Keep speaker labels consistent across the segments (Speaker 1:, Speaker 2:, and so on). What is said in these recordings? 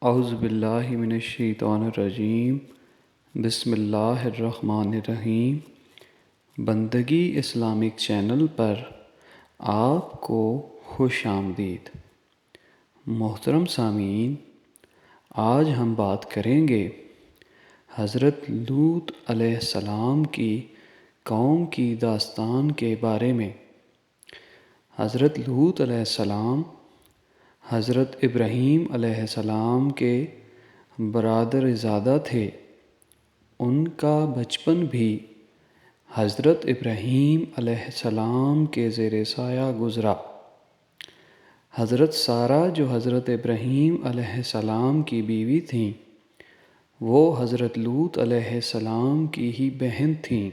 Speaker 1: اعوذ باللہ من الشیطان الرجیم بسم اللہ الرحمن الرحیم۔ بندگی اسلامک چینل پر آپ کو خوش آمدید۔ محترم سامعین، آج ہم بات کریں گے حضرت لوط علیہ السلام کی قوم کی داستان کے بارے میں۔ حضرت لوط علیہ السلام حضرت ابراہیم علیہ السلام کے برادر زادہ تھے۔ ان کا بچپن بھی حضرت ابراہیم علیہ السلام کے زیر سایہ گزرا۔ حضرت سارہ جو حضرت ابراہیم علیہ السلام کی بیوی تھیں، وہ حضرت لوط علیہ السلام کی ہی بہن تھیں۔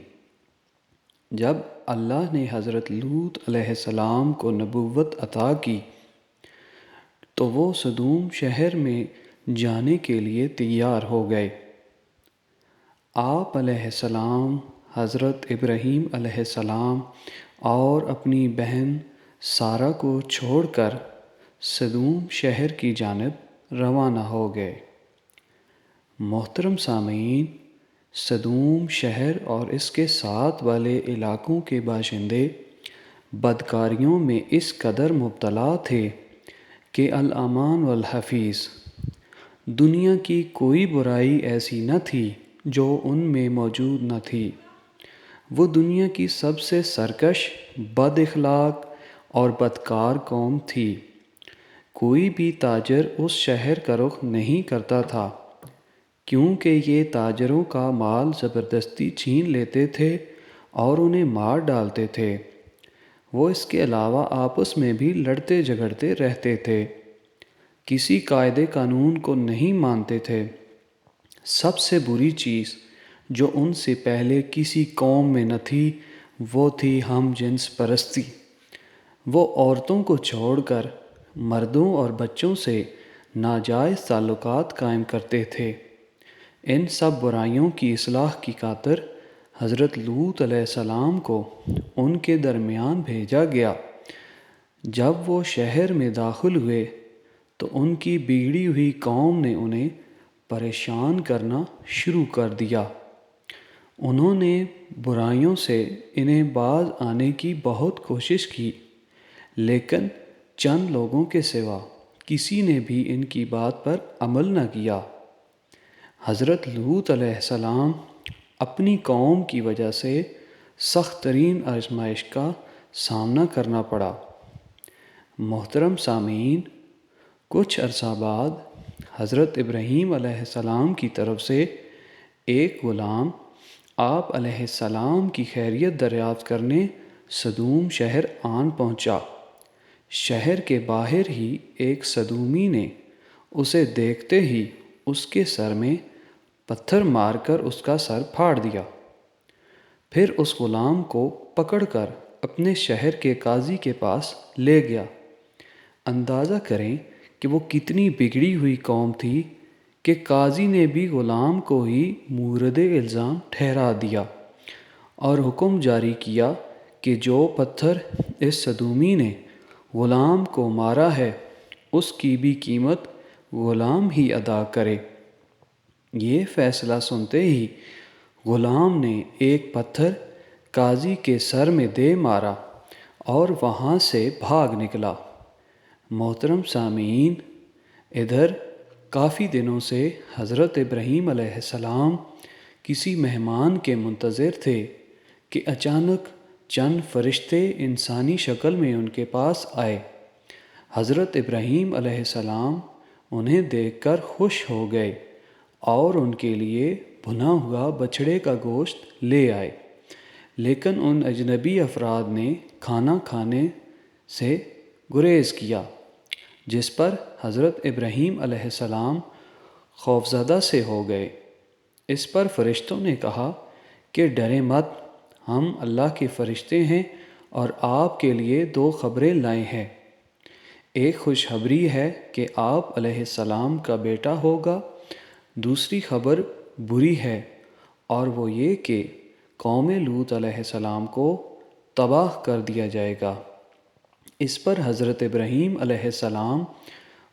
Speaker 1: جب اللہ نے حضرت لوط علیہ السلام کو نبوت عطا کی تو وہ سدوم شہر میں جانے کے لیے تیار ہو گئے۔ آپ علیہ السلام حضرت ابراہیم علیہ السلام اور اپنی بہن سارہ کو چھوڑ کر سدوم شہر کی جانب روانہ ہو گئے۔ محترم سامعین، سدوم شہر اور اس کے ساتھ والے علاقوں کے باشندے بدکاریوں میں اس قدر مبتلا تھے کہ الامان والحفیظ، دنیا کی کوئی برائی ایسی نہ تھی جو ان میں موجود نہ تھی۔ وہ دنیا کی سب سے سرکش، بد اخلاق اور بدکار قوم تھی۔ کوئی بھی تاجر اس شہر کا رخ نہیں کرتا تھا، کیونکہ یہ تاجروں کا مال زبردستی چھین لیتے تھے اور انہیں مار ڈالتے تھے۔ وہ اس کے علاوہ آپس میں بھی لڑتے جھگڑتے رہتے تھے، کسی قاعدے قانون کو نہیں مانتے تھے۔ سب سے بری چیز جو ان سے پہلے کسی قوم میں نہ تھی وہ تھی ہم جنس پرستی۔ وہ عورتوں کو چھوڑ کر مردوں اور بچوں سے ناجائز تعلقات قائم کرتے تھے۔ ان سب برائیوں کی اصلاح کی خاطر حضرت لوط علیہ السلام کو ان کے درمیان بھیجا گیا۔ جب وہ شہر میں داخل ہوئے تو ان کی بگڑی ہوئی قوم نے انہیں پریشان کرنا شروع کر دیا۔ انہوں نے برائیوں سے انہیں باز آنے کی بہت کوشش کی، لیکن چند لوگوں کے سوا کسی نے بھی ان کی بات پر عمل نہ کیا۔ حضرت لوط علیہ السلام اپنی قوم کی وجہ سے سخت ترین آزمائش کا سامنا کرنا پڑا۔ محترم سامعین، کچھ عرصہ بعد حضرت ابراہیم علیہ السلام کی طرف سے ایک غلام آپ علیہ السلام کی خیریت دریافت کرنے سدوم شہر آن پہنچا۔ شہر کے باہر ہی ایک سدومی نے اسے دیکھتے ہی اس کے سر میں پتھر مار کر اس کا سر پھاڑ دیا۔ پھر اس غلام کو پکڑ کر اپنے شہر کے قاضی کے پاس لے گیا۔ اندازہ کریں کہ وہ کتنی بگڑی ہوئی قوم تھی کہ قاضی نے بھی غلام کو ہی مورد الزام ٹھہرا دیا اور حکم جاری کیا کہ جو پتھر اس سدومی نے غلام کو مارا ہے اس کی بھی قیمت غلام ہی ادا کرے۔ یہ فیصلہ سنتے ہی غلام نے ایک پتھر قاضی کے سر میں دے مارا اور وہاں سے بھاگ نکلا۔ محترم سامعین، ادھر کافی دنوں سے حضرت ابراہیم علیہ السلام کسی مہمان کے منتظر تھے کہ اچانک چند فرشتے انسانی شکل میں ان کے پاس آئے۔ حضرت ابراہیم علیہ السلام انہیں دیکھ کر خوش ہو گئے اور ان کے لیے بھنا ہوا بچھڑے کا گوشت لے آئے، لیکن ان اجنبی افراد نے کھانا کھانے سے گریز کیا، جس پر حضرت ابراہیم علیہ السلام خوفزدہ سے ہو گئے۔ اس پر فرشتوں نے کہا کہ ڈریں مت، ہم اللہ کے فرشتے ہیں اور آپ کے لیے دو خبریں لائے ہیں۔ ایک خوشخبری ہے کہ آپ علیہ السلام کا بیٹا ہوگا، دوسری خبر بری ہے اور وہ یہ کہ قوم لوط علیہ السلام کو تباہ کر دیا جائے گا۔ اس پر حضرت ابراہیم علیہ السلام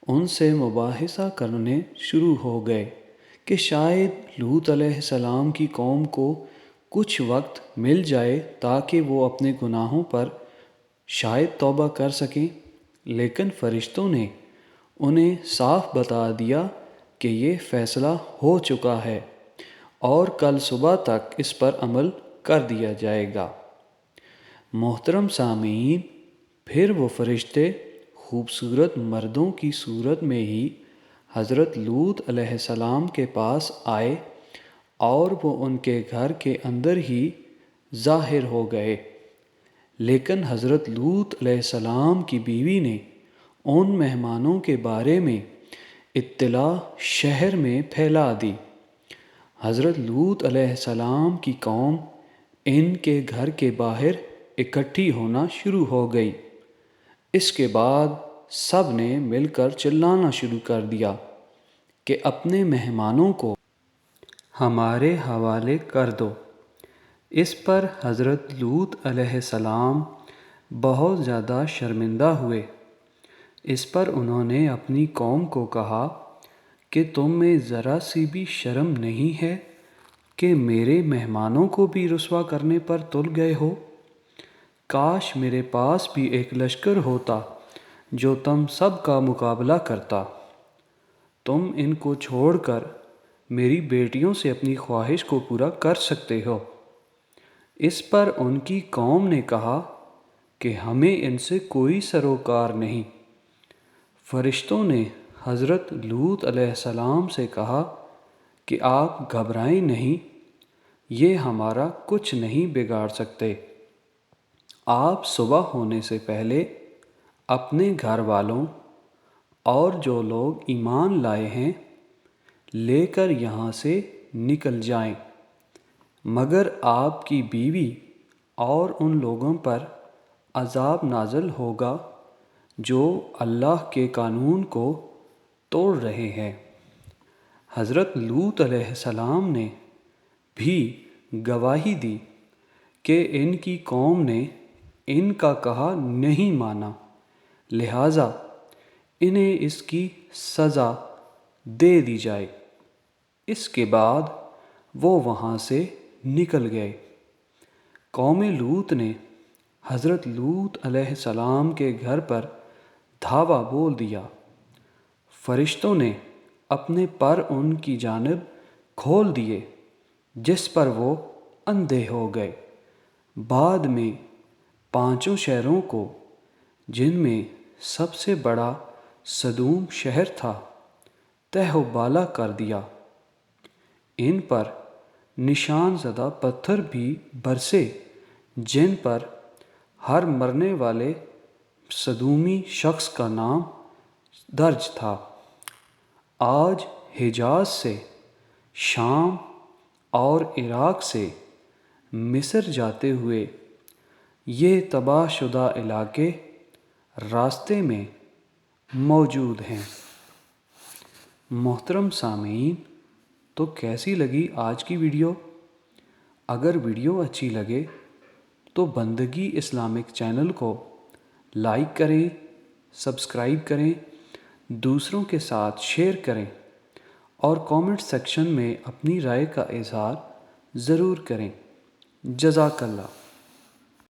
Speaker 1: ان سے مباحثہ کرنے شروع ہو گئے کہ شاید لوط علیہ السلام کی قوم کو کچھ وقت مل جائے تاکہ وہ اپنے گناہوں پر شاید توبہ کر سکیں، لیکن فرشتوں نے انہیں صاف بتا دیا کہ یہ فیصلہ ہو چکا ہے اور کل صبح تک اس پر عمل کر دیا جائے گا۔ محترم سامعین، پھر وہ فرشتے خوبصورت مردوں کی صورت میں ہی حضرت لوط علیہ السلام کے پاس آئے اور وہ ان کے گھر کے اندر ہی ظاہر ہو گئے، لیکن حضرت لوط علیہ السلام کی بیوی نے ان مہمانوں کے بارے میں اطلاع شہر میں پھیلا دی۔ حضرت لوط علیہ السلام کی قوم ان کے گھر کے باہر اکٹھی ہونا شروع ہو گئی۔ اس کے بعد سب نے مل کر چلانا شروع کر دیا کہ اپنے مہمانوں کو ہمارے حوالے کر دو۔ اس پر حضرت لوط علیہ السلام بہت زیادہ شرمندہ ہوئے۔ اس پر انہوں نے اپنی قوم کو کہا کہ تم میں ذرا سی بھی شرم نہیں ہے کہ میرے مہمانوں کو بھی رسوا کرنے پر تل گئے ہو؟ کاش میرے پاس بھی ایک لشکر ہوتا جو تم سب کا مقابلہ کرتا۔ تم ان کو چھوڑ کر میری بیٹیوں سے اپنی خواہش کو پورا کر سکتے ہو۔ اس پر ان کی قوم نے کہا کہ ہمیں ان سے کوئی سروکار نہیں۔ فرشتوں نے حضرت لوط علیہ السلام سے کہا کہ آپ گھبرائیں نہیں، یہ ہمارا کچھ نہیں بگاڑ سکتے۔ آپ صبح ہونے سے پہلے اپنے گھر والوں اور جو لوگ ایمان لائے ہیں لے کر یہاں سے نکل جائیں، مگر آپ کی بیوی اور ان لوگوں پر عذاب نازل ہوگا جو اللہ کے قانون کو توڑ رہے ہیں۔ حضرت لوط علیہ السلام نے بھی گواہی دی کہ ان کی قوم نے ان کا کہا نہیں مانا، لہٰذا انہیں اس کی سزا دے دی جائے۔ اس کے بعد وہ وہاں سے نکل گئے۔ قوم لوط نے حضرت لوط علیہ السلام کے گھر پر دھاوا بول دیا۔ فرشتوں نے اپنے پر ان کی جانب کھول دیے، جس پر وہ اندھے ہو گئے۔ بعد میں 5 شہروں کو، جن میں سب سے بڑا سدوم شہر تھا، تہہ و بالا کر دیا۔ ان پر نشان زدہ پتھر بھی برسے جن پر ہر مرنے والے سدومی شخص کا نام درج تھا۔ آج حجاز سے، شام اور عراق سے مصر جاتے ہوئے یہ تباہ شدہ علاقے راستے میں موجود ہیں۔ محترم سامعین، تو کیسی لگی آج کی ویڈیو؟ اگر ویڈیو اچھی لگے تو بندگی اسلامک چینل کو لائک کریں، سبسکرائب کریں، دوسروں کے ساتھ شیئر کریں اور کامنٹ سیکشن میں اپنی رائے کا اظہار ضرور کریں۔ جزاک اللہ۔